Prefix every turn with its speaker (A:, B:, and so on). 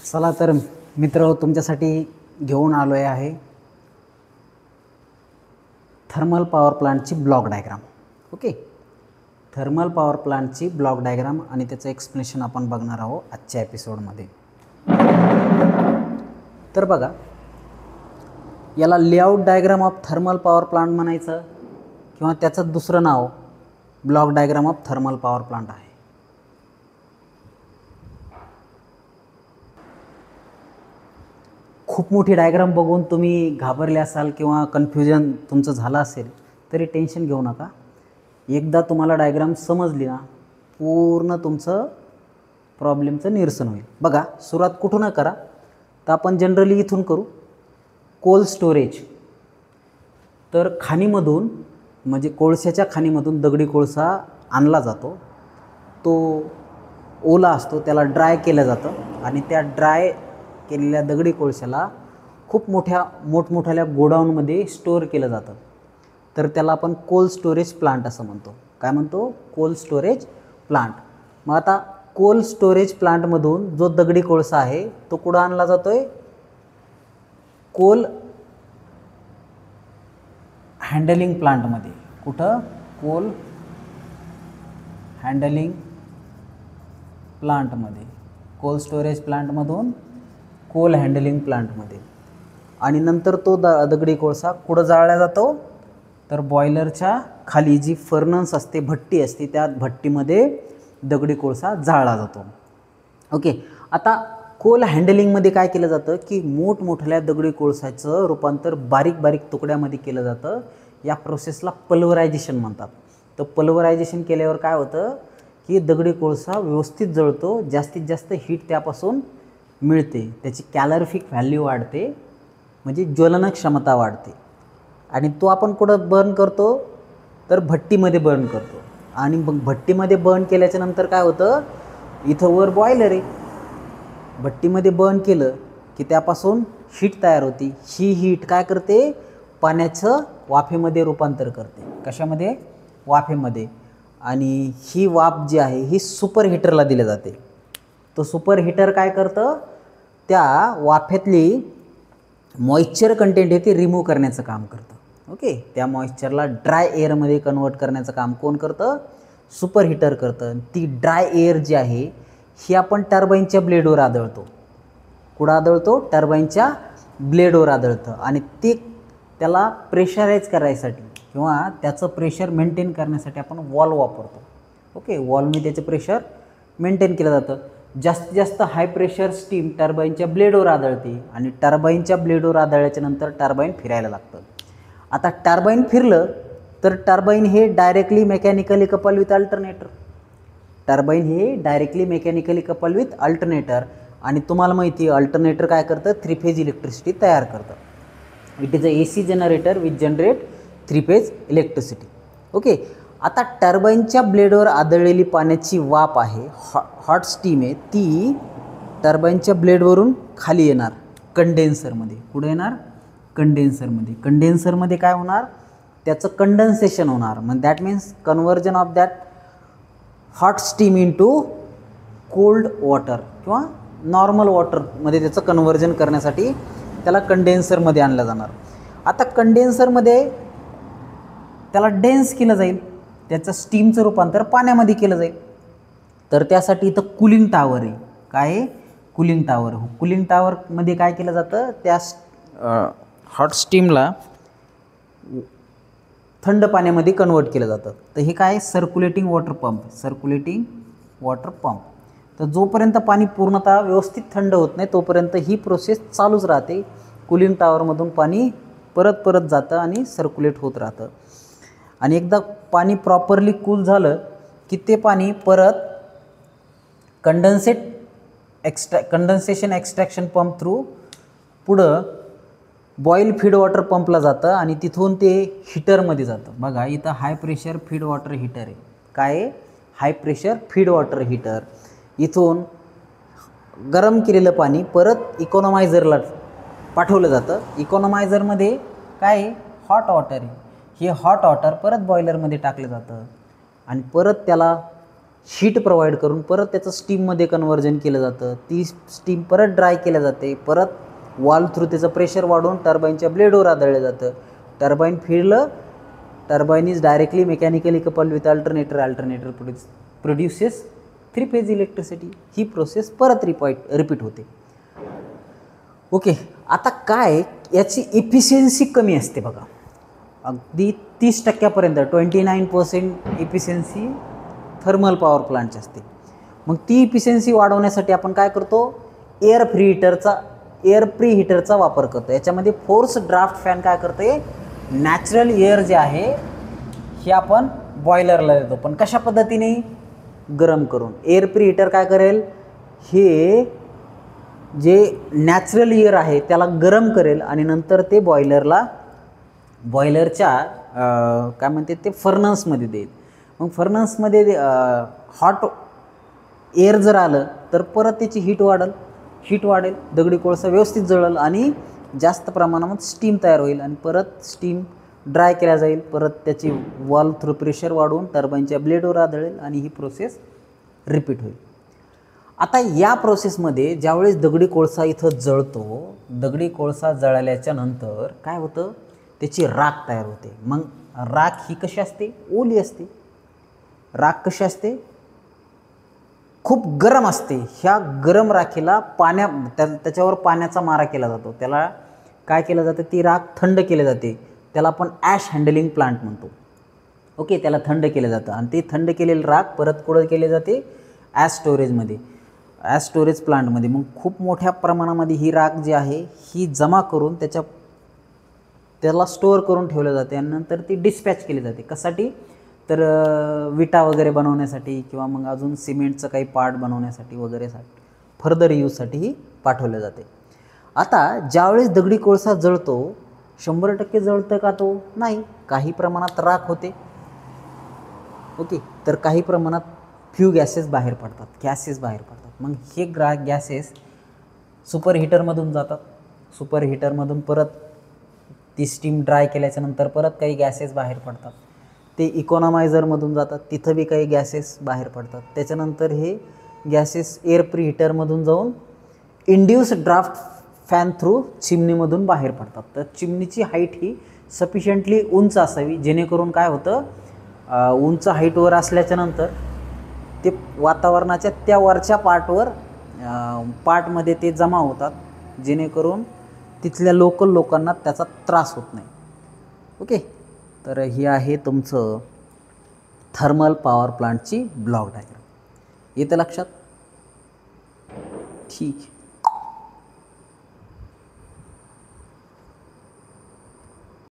A: चला तर मित्र तुमच्यासाठी घेऊन आलो आहे थर्मल पॉवर प्लांटची block diagram. Okay, thermal power प्लांटची ब्लॉक डायग्राम आणि त्याचं एक्सप्लेनेशन आपण बघणार आहोत आजच्या एपिसोडमध्ये. तर बघा, याला layout diagram of thermal power plant म्हणायचं किंवा त्याचं दुसरं नाव block diagram of thermal power plant आहे. खूप मोठी डायग्राम बघून तुम्ही घाबरले असाल किंवा कन्फ्युजन तुमचं झालं असेल तरी टेन्शन घेऊ नका. एकदा तुम्हाला डायग्राम समजली ना, पूर्ण तुमचं प्रॉब्लेमचं निरसन होईल. बघा, सुरुवात कुठून करा तर आपण जनरली इथून करू. Coal storage. तर खाणीमधून म्हणजे कोळशाच्या खाणीमधून दगडी कोळसा आणला जातो. तो ओला असतो, त्याला ड्राय केलं जातं आणि त्या ड्राय केलेल्या दगडी कोळशाला खूप मोठमोठ्या गोडाऊनमध्ये स्टोअर केलं जातं. तर त्याला आपण कोल स्टोरेज प्लांट असं म्हणतो. काय म्हणतो? Coal storage plant. मग आता कोल स्टोरेज प्लांटमधून जो दगडी कोळसा आहे तो कुठं आणला जातो आहे? कोल हँडलिंग प्लांटमध्ये. कुठं? कोल हँडलिंग प्लांटमध्ये. कोल स्टोरेज प्लांटमधून कोल हँडलिंग प्लांटमध्ये. आणि नंतर तो दगडी कोळसा कुठं जाळला जातो? तर बॉयलरच्या खाली जी फर्नस असते, भट्टी असते, त्या भट्टीमध्ये दगडी कोळसा जाळला जातो. ओके, आता कोल हँडलिंगमध्ये काय केलं जातं की मोठमोठ्या दगडी कोळसाचं रूपांतर बारीक बारीक तुकड्यामध्ये केलं जातं. या प्रोसेसला पल्वरायझेशन म्हणतात. तर पल्वरायझेशन केल्यावर काय होतं की दगडी कोळसा व्यवस्थित जळतो, जास्तीत जास्त हीट त्यापासून मिळते, त्याची कॅलरिफिक व्हॅल्यू वाढते, म्हणजे ज्वलन क्षमता वाढते. आणि तो आपण कुठं बर्न करतो? तर भट्टीमध्ये बर्न करतो. आणि मग भट्टीमध्ये बर्न केल्याच्या नंतर काय होतं, इथं वर बॉयलर आहे, भट्टीमध्ये बर्न केलं की त्यापासून हीट तयार होती. ही हीट काय करते? पाण्याचं वाफेमध्ये रूपांतर करते. कशामध्ये? वाफेमध्ये. आणि ही वाफ जी आहे ही सुपर हीटरला दिली जाते. तो सुपर हीटर काय करतं? त्या वाफेतली मॉइश्चर कंटेंट आहे ते रिमूव्ह करण्याचं काम करतं. ओके, त्या मॉइश्चरला ड्राय एअरमध्ये कन्वर्ट करण्याचं काम कोण करतं? सुपर हीटर करतं. ती ड्राय एअर जी आहे ही आपण टर्बाईनच्या ब्लेडवर आदळतो. कुठं आदळतो? टर्बाईनच्या ब्लेडवर आदळतं. आणि ते त्याला प्रेशराईज करायसाठी किंवा त्याचं प्रेशर मेंटेन करण्यासाठी आपण वॉल्व वापरतो. ओके, वॉल्वने त्याचं प्रेशर मेंटेन केलं जातं. जास्तीत जास्त हाय प्रेशर स्टीम टर्बाईनच्या ब्लेडवर आदळते आणि टर्बाईनच्या ब्लेडवर आदळल्याच्या नंतर टर्बाईन फिरायला लागतं. आता टर्बाईन फिरलं तर टर्बाईन हे directly mechanically couple with alternator. Turbine हे directly mechanically couple with alternator. आणि तुम्हाला माहिती आहे अल्टरनेटर काय करतं? 3 फेज इलेक्ट्रिसिटी तयार करतं. It is a AC generator which generate 3 phase electricity. Okay, आता टर्बाईनच्या ब्लेडवर आदळलेली पाण्याची वाफ आहे, हॉट स्टीम आहे, ती टर्बाईनच्या ब्लेडवरून खाली येणार कंडेन्सरमध्ये. कुठे येणार? कंडेन्सरमध्ये. कंडेन्सरमध्ये काय होणार? त्याचं कंडेन्सेशन होणार. मग that means conversion of that hot steam into cold water किंवा नॉर्मल वॉटरमध्ये त्याचं कन्व्हर्जन करण्यासाठी त्याला कंडेन्सरमध्ये आणलं जाणार. आता कंडेन्सरमध्ये त्याला डेन्स केलं जाईल, त्याचं स्टीमचं रूपांतर पाण्यामध्ये केलं जाईल. तर त्यासाठी इथं कूलिंग टावर आहे. काय आहे? Cooling tower. कूलिंग टावरमध्ये काय केलं जातं? त्या हॉट स्टीमला थंड पाण्यामध्ये कन्वर्ट केलं जातं. तर हे काय? Circulating water pump. Circulating water pump. तर जोपर्यंत पाणी पूर्णतः व्यवस्थित थंड होत नाही तोपर्यंत ही प्रोसेस चालूच राहते. कूलिंग टावरमधून पाणी परत जातं आणि सर्क्युलेट होत राहतं. आणि एकदा पाणी प्रॉपरली कूल झालं की ते पाणी परत कंडन्सेशन एक्स्ट्रॅक्शन पंप थ्रू पुढं बॉईल फीड वॉटर पंपला जातं आणि तिथून ते हीटरमध्ये जातं. बघा, इथं high pressure feed water heater आहे. काय आहे? High pressure feed water heater. इथून गरम केलेलं पाणी परत इकॉनॉमायझरला पाठवलं जातं. इकॉनॉमायझरमध्ये काय आहे? हॉट वॉटर आहे. हे हॉट वॉटर परत बॉयलरमध्ये टाकलं जातं आणि परत त्याला हीट प्रोव्हाइड करून परत त्याचं स्टीममध्ये कन्व्हर्जन केलं जातं. ती स्टीम परत ड्राय केल्या जाते, परत वॉल्व थ्रू त्याचं प्रेशर वाढून टर्बाईनच्या ब्लेडवर आदळलं जातं. टर्बाईन फिरलं, turbine is directly mechanically coupled with alternator produces 3 phase electricity. He process परत रिपीट होते. ओके, आता काय याची इफिशियन्सी कमी असते बघा, अगदी 30% 29% इफिशियन्सी थर्मल पॉवर प्लांटची असते. मग ती इफिशियन्सी वाढवण्यासाठी आपण काय करतो, एअर प्री हीटरचा वापर करतो. याच्यामध्ये फोर्स ड्राफ्ट फॅन काय करते, नॅचरल एअर जे आहे हे आपण बॉयलरला देतो, पण कशा पद्धतीने, गरम करून. एअर प्री हीटर काय करेल, हे जे नॅचरल एअर आहे त्याला गरम करेल आणि नंतर ते बॉयलरच्या काय म्हणते ते फर्नसमध्ये देईल. मग फर्नसमध्ये हॉट एअर जर आलं तर परत त्याची हीट वाढेल, दगडी कोळसा व्यवस्थित जळेल आणि जास्त प्रमाणात स्टीम तयार होईल आणि परत स्टीम ड्राय केल्या जाईल. परत त्याची वॉल्व थ्रू प्रेशर वाढवून टर्बाईनच्या ब्लेडवर आदळेल आणि ही प्रोसेस रिपीट होईल. आता या प्रोसेसमध्ये ज्यावेळेस दगडी कोळसा इथं जळतो, दगडी कोळसा जळल्याच्या नंतर काय होतं, त्याची राख तयार होते. मग राख ही कशी असते, ओली असते. राख कशी असते, खूप गरम असते. ह्या गरम राखेला त्याच्यावर पाण्याचा मारा केला जातो. त्याला काय केलं जातं, ती राख थंड केली जाते. त्याला आपण ॲश हँडलिंग प्लांट म्हणतो. ओके, त्याला थंड केलं जातं आणि ते थंड केलेली राख परत कुठं केली जाते, ॲश स्टोरेज प्लांटमध्ये. मग खूप मोठ्या प्रमाणामध्ये ही राख जी आहे ही जमा करून त्याला स्टोअर करून ठेवलं जाते आणि नंतर ती डिस्पॅच केली जाते. कशासाठी, तर विटा वगैरे बनवण्यासाठी किंवा मग अजून सिमेंटचं काही पार्ट बनवण्यासाठी वगैरे फर्दर यूजसाठी ही पाठवलं जाते. आता ज्यावेळेस दगडी कोळसा जळतो 100% जळतं का तो, नाही, काही प्रमाणात राख होते. ओके, तर काही प्रमाणात फ्यू गॅसेस बाहेर पडतात. मग हे गॅसेस सुपर हीटरमधून जातात. सुपर हीटरमधून परत ती स्टीम ड्राय केल्याच्या नंतर परत काही गॅसेस बाहेर पडतात. ते इकॉनॉमायझरमधून जातात, तिथं बी काही गॅसेस बाहेर पडतात. त्याच्यानंतर हे गॅसेस एअर प्री हीटरमधून जाऊन इंड्यूस ड्राफ्ट फॅन थ्रू चिमणीमधून बाहेर पडतात. तर चिमणीची हाईट ही सफिशियंटली उंच असावी, जेणेकरून काय होतं, उंच हाईटवर असल्याच्या नंतर ते वातावरणाच्या त्या वरच्या पार्टमध्ये ते जमा होतात, जेणेकरून तिथल्या लोकल लोकांना त्याचा त्रास होत नाही. ओके, तर ही आहे तुमचं थर्मल पॉवर प्लांटची ब्लॉक डायग्राम. येतं लक्षात, ठीक.